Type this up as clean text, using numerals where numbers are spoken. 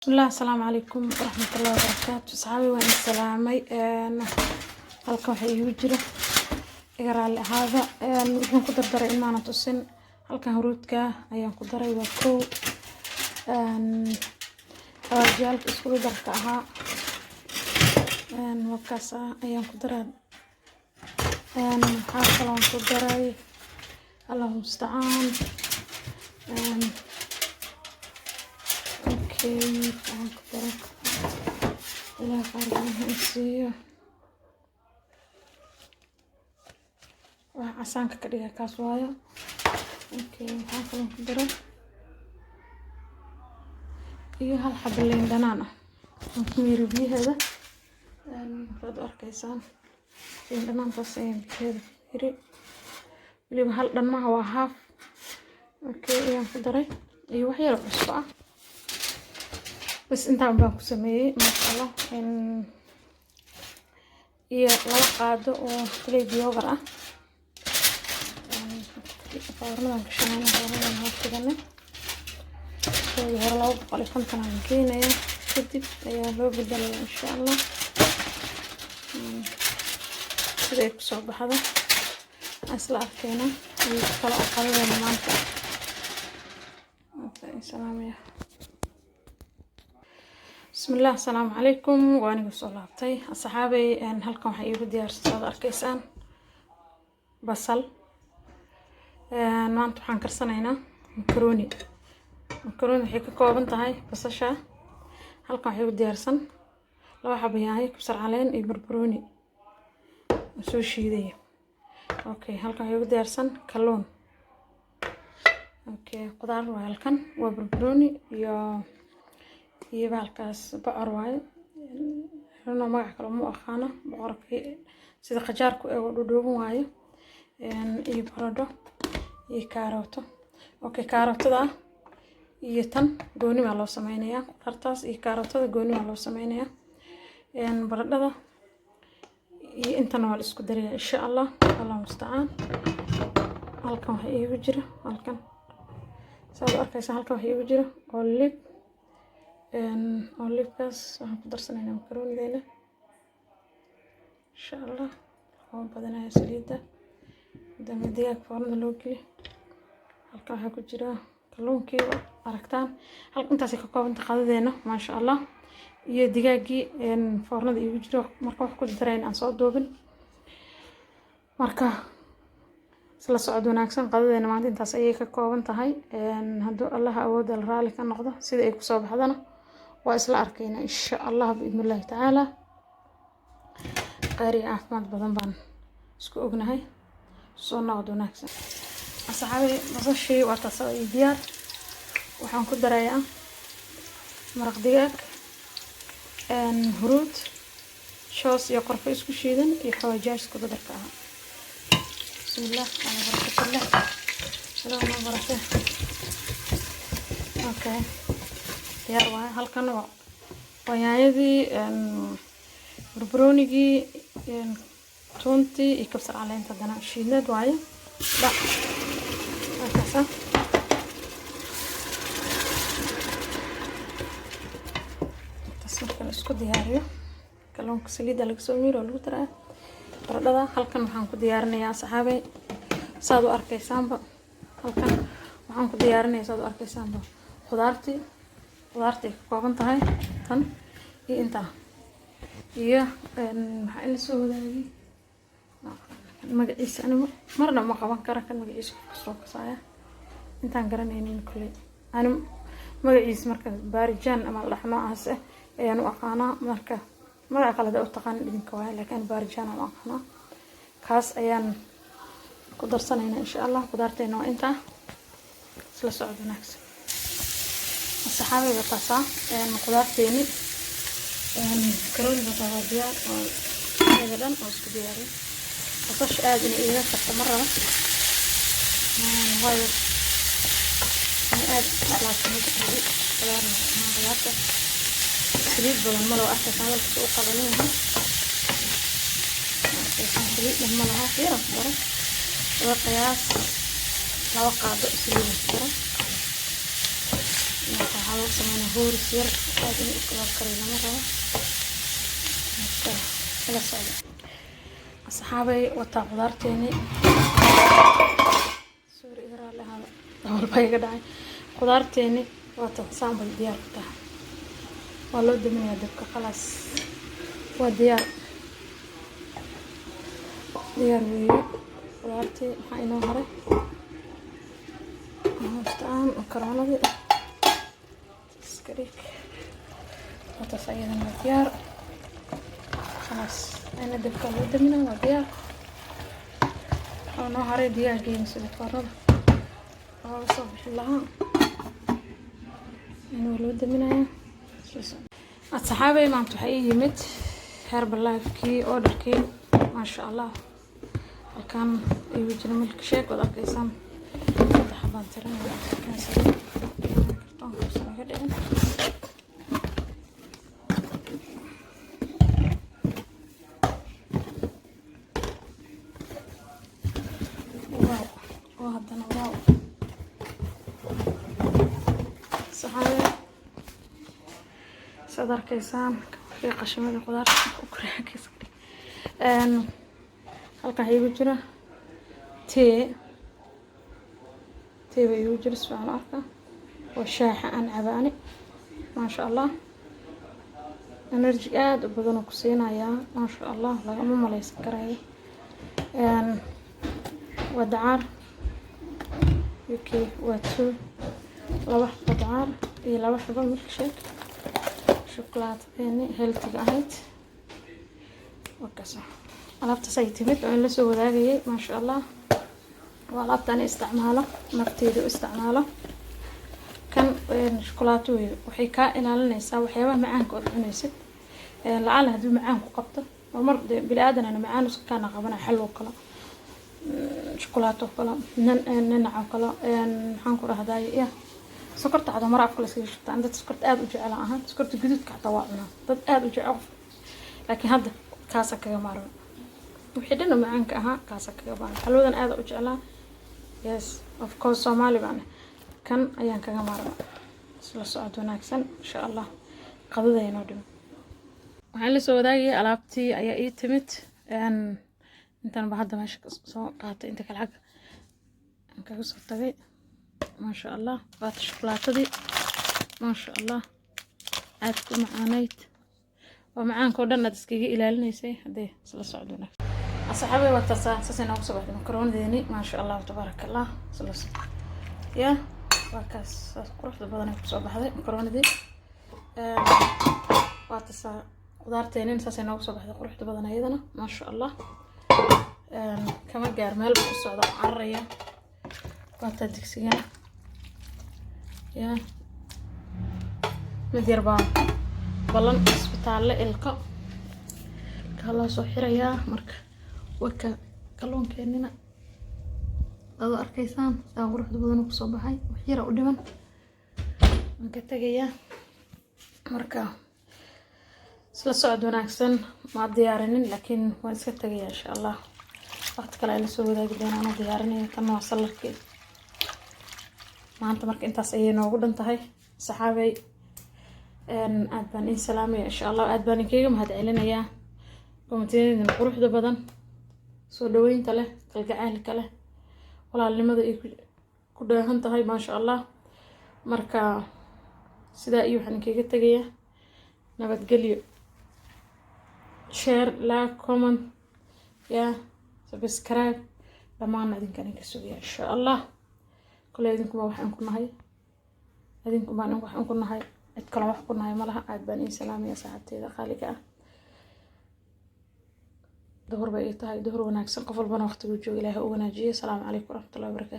بسم الله السلام عليكم ورحمة الله وبركاته. صحابي وين السلامي halkan waxa igu jira igaraal ahaada waxaan ku dardaray in aan tusin halkan huruudka ayaan ku daray waa koow awaalka isku darka ahaa wakaas ayaan ku daray waxa kale oo ku daray Allahu musta'an waxaan ku daray ilaa qaarkood insiyo عسانك كده كاسوايا اوكي هاكل نقدر iyo hal xab liin dhanaan ah miro biyaheeda waxaad arkaysaa liin dhanaantaas ayaan biyaheeda yiri waliba hal dhanmaha waa half okay ayaan ku daray iyo wax yar cusbo ah bas intaan baan ku sameeyay masha Allah iyo laba qaado oo faleed yogurt ah فورنا كشانة فورنا هكذا وهلا وبقى لفنتنا مكينة كدب يا لو بدل إن شاء الله كذا صوب هذا أسلع فينا وطلع قليلا من مانتا سلام يا بسم الله السلام عليكم وأنا بصلاتي الصحابي أن هلكم حيجوا ديار صاد أركيسان بصل maanta waxaan karsanaynaa macaroni waxay ka kooban tahay basasha halkan waxay u diyaarsan laba xabo yaanyo kabsar caleen iyo barbarooni soo shiiday okay halkan waxay u diyaarsan kalluun okay qudaar waa halkan waa barbarooni iyo halkaas bocor waaye xubno magac kale ma aqaana bocorkii sida qajaarku ee dhudhuuban waaye iyo baradho iyo kaarooto okay kaarotada iyo tan gooni waa loo sameeyaa qartaas iyo kaarotada gooni waa loo sameeyaa baradhada iyo intan waa la isku darayaa insha Allah Allahu musta'an halkan waxa iigu jira halkan saad arkaysaa halkan waxa iigu jira olive kaas waxaan ku darsanaynaa macaroni-deena insha Allah oo badanaya saliida digaag foornada loo geliyo halka waxa ku jira kalluunkii aragtaan halka intaas ka koobanta qadadeena ma sha Allah iyo digaagii foornada igu jiro marka wax ku dareen aan soo doobin marka isla socod wanaagsan qadadeena maanta intaas ayay ka kooban tahay haduu Allah awood raali ka noqdo sida ay ku soo baxdana waa isla arkayna insha Allah biidhnillah ta'ala qari caafimaad badan baan isku ognahay soo noqdo wanaagsan asxaabi basashii waa taasoo diyaar waxaan ku darayaa maraq digaag huruud shoos iyo qorfo isku shiidan iyo xawaajaar isku darka ah bismillah ana barakatullah salaam barakah okay diyaar waa halkan waa yaanyadii barbaroonigii toonti iyo kabsar caleenta dana shiidnad waaye la akasa tasmarka isku diyaariyo kalluunka saliida laga soo miiro lagu daraa baradhada halkan waxaan ku diyaarinayaa saxaabay saad u arkaysaanba halkan waxaan ku diyaarinayaa saad u arkaysaanba khudaartii ka kooban tahay tan iyo inta iyo waxa la soo wadaagay magaciisa anigu marna ma qaban karo kan magaciisa soo kasaya intaan garanaynin kulay anigu magaciisa marka baarijan ama laxmaas ayaan u aqaanaa marka magac kale oo taqaan idinka waa laakiin baarijan oo aqaanaa kaas ayaan ku darsanaynaa insha Allah qudaarteena waa inta isla socod wanaagsan saxaabada taasa qudaarteeni macaroni waa diyaar oo dhan oo isku diyaariyay وصش آدم إذا كنت مرة غير آدم على سميت حديد خيار ما غيرته سليب بالملو أحسن هذا السوق قبليها سليب بالملو خير أكبر وقياس لو قاعد سليب أكبر waxaa lagu sameynaa hooris yar aad in u kala karino ma rabo marka kala socdo asxaabay wata qudaarteeni sorry idaraa lahaada walba iga dhacay qudaarteeni wata saambal diyaar ku tahay waa loo daminayaa dabka khalaas waa diyaar weeye qudaartii maxaa inoo haray مستعان مكرونة دي سكريك وتصيدا مديار خلاص أنا دبكة لودة منها مديار أنا هاري ديار جاي نسوي فرد صبح لها أنا ولودة منها الصحابة ما انتو حقيقي مت هرب الله كي أوردر كي ما شاء الله كان يوجد ملك شيك ولا كيسان حبان ترى كاسة كرتون كوسنا كده واو وهذا واو صحيح صدر كيسان في قشمة الخضار وكرها كيسان halkan waxaa igu jira tee bay igu jira soo arka oo shaaxa aan cabaani ma sha Allah energy aad u badan oo ku siinayaa ma sha Allah lagama maleysan karayo wadaar wato laba wadaar iyo laba xabo milkshake شوكولاتة بيني healthy ahayd وكذا alaabta say timid oo in la soo wadaagayay ma sha Allah waa alaabta aan isticmaalo nafteedu isticmaalo kan shukulaato waxay ka ilaalinaysaa waxyaabaha macaanka oo cunaysid la'aan hadii macaan ku qabto mar bini'aadan macaan iska kana qabana xallo kala shukulaato kala nanac kala maxaan ku rahday sokorta cad mar afka la iska shubta dad sokorta aad u jecel ahaan sokorta guduudka xataa waa cunaa dad aad u jecel laakiin hadda kaasa kaga maarmo wixii dhan macaanka ahaa kaasa kaga maarmo xalwadan aad u jeclaa yes of course Somali baan kan ayaan kaga maarmo isla socod wanaagsan insha Allah qadadayna dhimo waxaan la soo wadaagay alaabtii ayaa ii timid intaan ba hadda meesha soo qaatay inta kale xaq aan kaga soo tagay ما شاء الله بات شوكولاتة ما شاء الله عادكم معانيت ومعان كودنا تسكيجي إلى النيسي هذه صلى صعدونا أصحابي وتصا سسنا وصبح المكرونة ديني ما شاء الله تبارك الله صلى يا وكاس قرحت بدنا بصبح هذه المكرونة دي وتصا خضارتين سسنا وصبح قرحت بدنا أيضا ما شاء الله كما جارمال بالصعدة عرية وتدكسيان يا مدير بان بلان اسبتال إلقا كلا صحيرة يا مرك وكا كلون كأننا هذا أركيسان سأقول واحد بدنا بصباحي وحيرة قدما مكتجيا مركا سلا صعد وناكسن مع ديارين لكن ونسكتجيا إن شاء الله وقت كلا إلى سوي ذا جدنا أنا ديارين كنا وصل لك maanta marka intaas ayay noogu dhantahay saxaabay aad baan in salaamay insha Allah aad baan kaga mahad celinayaa koontiinada quruxda badan soo dhaweynta leh kalgacaylka leh walaalnimada ay ku dheehan tahay ma sha Allah marka sida iyo waxaan kaga tagayaa nabadgelyo share like comment ya subscribe dhamaan idinkan ka sugiya insha Allah كل هذين كم واحد كنا هاي هذين كم واحد كنا هاي اتكلم واحد كنا هاي مالها عاد بني سلام يا سعادتي إذا خالك ظهر بقيت هاي ظهر وناكسن قفل بنا وقت وجو إلهي وناجيه السلام عليكم ورحمة الله وبركاته.